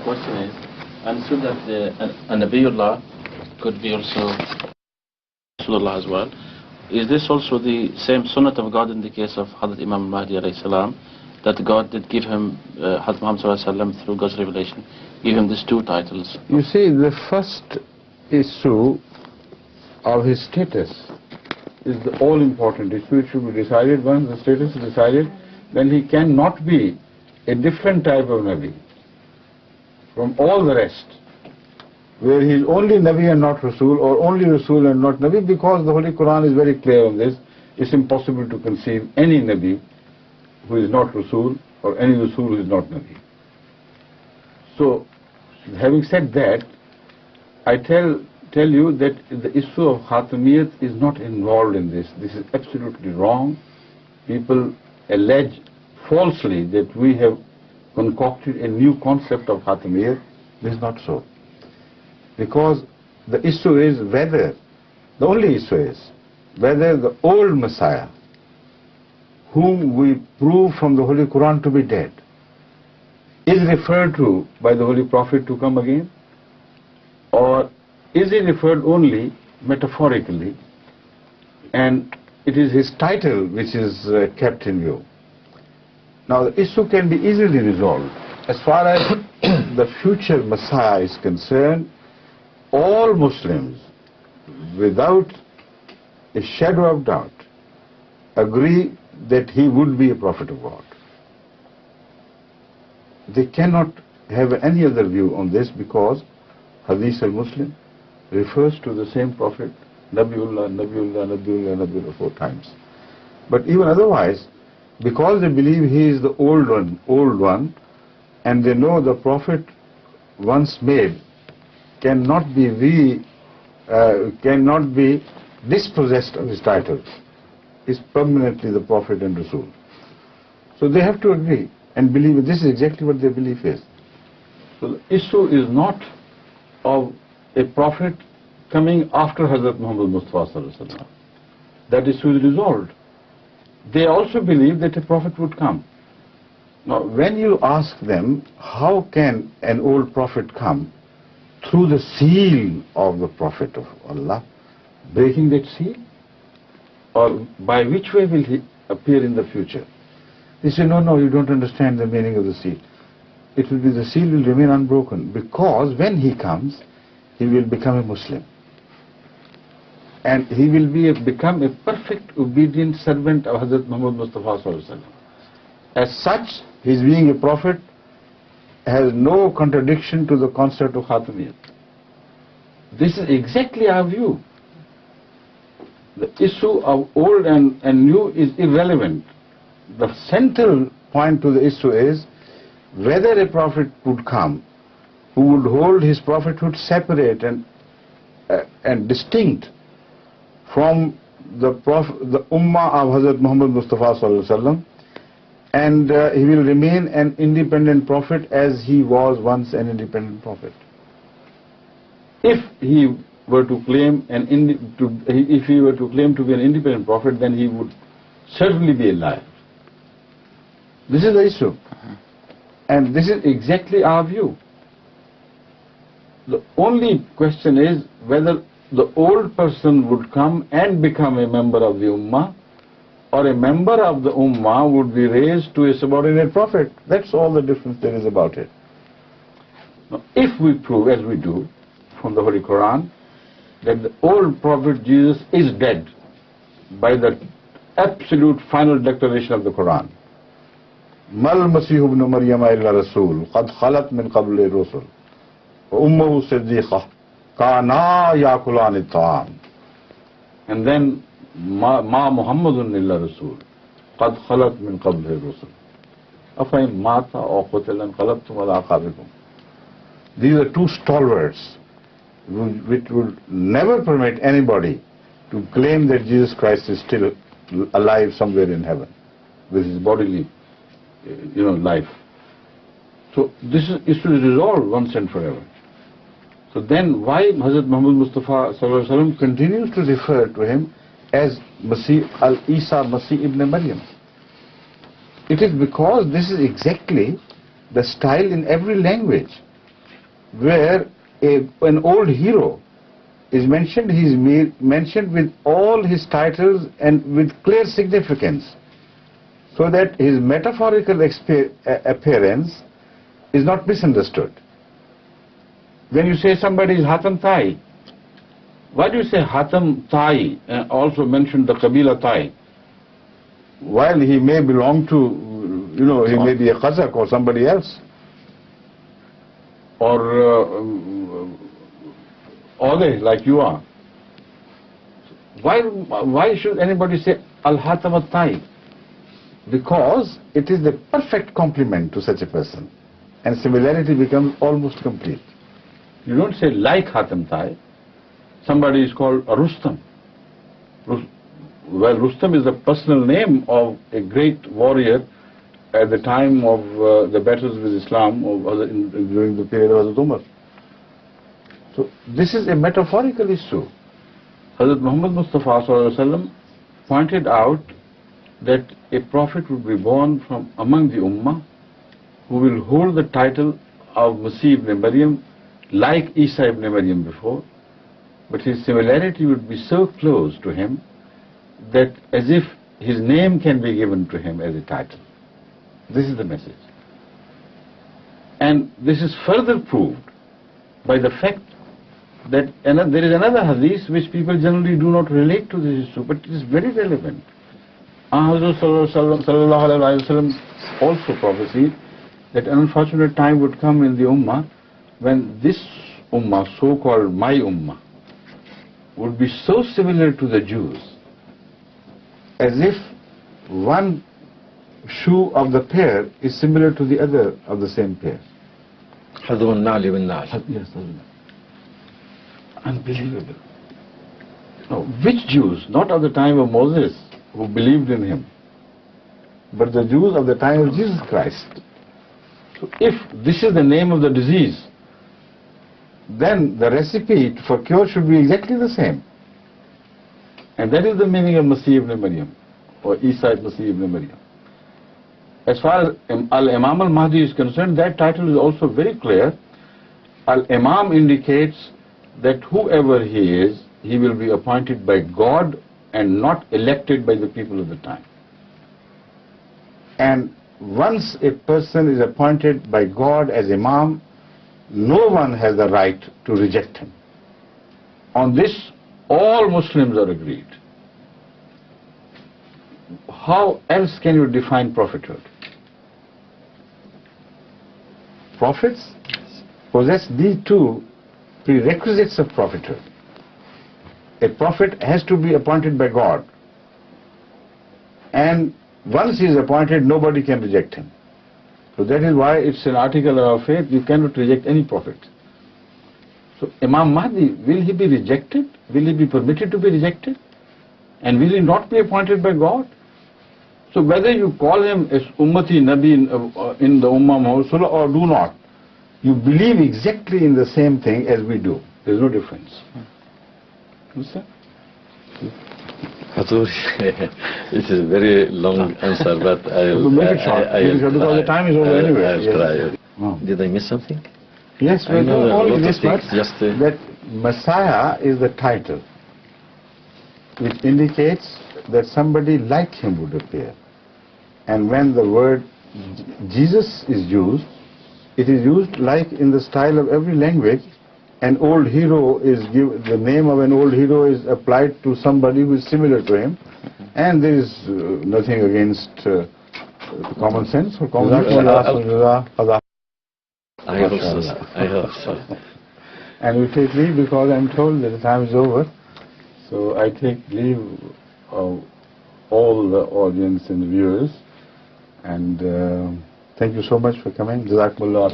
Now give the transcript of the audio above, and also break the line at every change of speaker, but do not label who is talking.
question is, and so that a Nabiullah could be also Rasulullah as well. Is this also the same sunnah of God in the case of Hazrat Imam Mahdi alayhi salam, that God did give him, Hazrat Muhammad sallallahu alayhi wasallam, through God's revelation, give him these two titles?
You see, the first issue of his status is the all-important issue. It should be decided. Once the status is decided, then he cannot be a different type of Nabi from all the rest, where he is only Nabi and not Rasul, or only Rasul and not Nabi, because the Holy Quran is very clear on this. It's impossible to conceive any Nabi who is not Rasul, or any Rasul who is not Nabi. So, having said that, I tell you that the issue of Khatamiyat is not involved in this. This is absolutely wrong. People allege falsely that we have concocted a new concept of Khatamiyat. This is not so. Because the issue is whether, the only issue is, whether the old Messiah, whom we prove from the Holy Quran to be dead, is referred to by the Holy Prophet to come again, or is he referred only metaphorically, and it is his title which is kept in view. Now the issue can be easily resolved. As far as the future Messiah is concerned, all Muslims, without a shadow of doubt, agree that he would be a prophet of God. They cannot have any other view on this, because Hadith al-Muslim refers to the same prophet, Nabiullah, Nabiullah, Nabiullah, Nabiullah 4 times. But even otherwise, because they believe he is the old one, and they know the prophet once made cannot be dispossessed of his title, is permanently the prophet and Rasul. So they have to agree and believe. This is exactly what their belief is. So the issue is not of a prophet coming after Hazrat Muhammad Mustafa sallallahu alaihi wasallam. That issue is resolved. They also believe that a prophet would come. Now, when you ask them, how can an old prophet come? Through the seal of the Prophet of Allah, breaking that seal? Or by which way will he appear in the future? They say, no, you don't understand the meaning of the seal. It will be, the seal will remain unbroken, because when he comes, he will become a Muslim. And he will become a perfect obedient servant of Hazrat Muhammad Mustafa sallallahu alaihi wasallam. As such, his being a prophet has no contradiction to the concept of Khatamiyat. This is exactly our view. The issue of old and new is irrelevant. The central point to the issue is whether a prophet would come who would hold his prophethood separate and distinct from the Ummah of Hazrat Muhammad Mustafa sallallahu alaihi wasallam, and he will remain an independent prophet as he was once an independent prophet. If he were to claim to be an independent prophet, then he would certainly be a liar. This is the issue, and this is exactly our view. The only question is whether the old person would come and become a member of the Ummah, or a member of the Ummah would be raised to a subordinate prophet. That's all the difference there is about it. Now, if we prove, as we do, from the Holy Quran, that the old prophet Jesus is dead by the absolute final declaration of the Quran, Mal Masih ibn Maryam illa Rasul, qad khalat min qabli Rusul, wa ummuhu siddiqah, kana yakulani ta'am. And then, Ma Muhammadun illa Rasul, qad khalat min qabli Rusul, afain mata aw qutilan qalabtum ala aqabikum. These are two stalwarts which would never permit anybody to claim that Jesus Christ is still alive somewhere in heaven with his bodily life. So this issue is resolved once and forever. So then why Hazrat Muhammad Mustafa sallallahu alaihi wasallam continues to refer to him as Masih al-Isa Masih ibn Maryam? It is because this is exactly the style in every language. where an old hero is mentioned. He is mentioned with all his titles and with clear significance, so that his metaphorical appearance is not misunderstood. When you say somebody is Hatam Tai, why do you say Hatam Tai and also mention the Qabila Tai? While he may belong to, he may be a Qazak or somebody else, or Ode like you are. Why should anybody say Al-Hatam Tai? Because it is the perfect complement to such a person, and similarity becomes almost complete. You don't say like Hatam Tai. Somebody is called Rustam. Well, Rustam is the personal name of a great warrior at the time of the battles with Islam during the period of Hazrat Umar. So this is a metaphorical issue. Hazrat Muhammad Mustafa Sallallahu Alaihi Wasallam pointed out that a prophet would be born from among the Ummah who will hold the title of Masih ibn Maryam like Isa ibn Maryam before, but his similarity would be so close to him that as if his name can be given to him as a title. This is the message. And this is further proved by the fact that there is another hadith which people generally do not relate to this issue, but it is very relevant. Hazrat Sallallahu Alaihi Wasallam also prophesied that an unfortunate time would come in the Ummah when this Ummah, so-called my Ummah, would be so similar to the Jews as if one shoe of the pair is similar to the other of the same pair. Yes, unbelievable. Now, which Jews? Not of the time of Moses, who believed in him, but the Jews of the time of Jesus Christ. So if this is the name of the disease, then the recipe for cure should be exactly the same. And that is the meaning of Masih ibn Maryam, or Isa Masih ibn Maryam. As far as Al-Imam al-Mahdi is concerned, that title is also very clear. Al-Imam indicates that whoever he is, he will be appointed by God and not elected by the people of the time. And once a person is appointed by God as Imam, no one has the right to reject him. On this, all Muslims are agreed. How else can you define prophethood? Prophets possess these two prerequisites of prophethood. A prophet has to be appointed by God, and once he is appointed, nobody can reject him. So that is why it's an article of faith. You cannot reject any prophet. So Imam Mahdi, will he be rejected? Will he be permitted to be rejected? And will he not be appointed by God? So whether you call him as Ummati Nabi in the Ummah Muhammad or do not, you believe exactly in the same thing as we do. There is no difference. Understand?
This is a very long answer, but I'll
make it short. Because the time is over anyway.
I'll try.
No.
Did I miss something?
Yes, we know only this much,
just
that Messiah is the title, which indicates that somebody like him would appear. And when the word Jesus is used, it is used like in the style of every language. An old hero is given, the name of an old hero is applied to somebody who is similar to him, and there is nothing against common sense or common sense.
I hope so. I hope so.
And we take leave because I'm told that the time is over. So I take leave of all the audience and the viewers, and thank you so much for coming. Jazakumullah.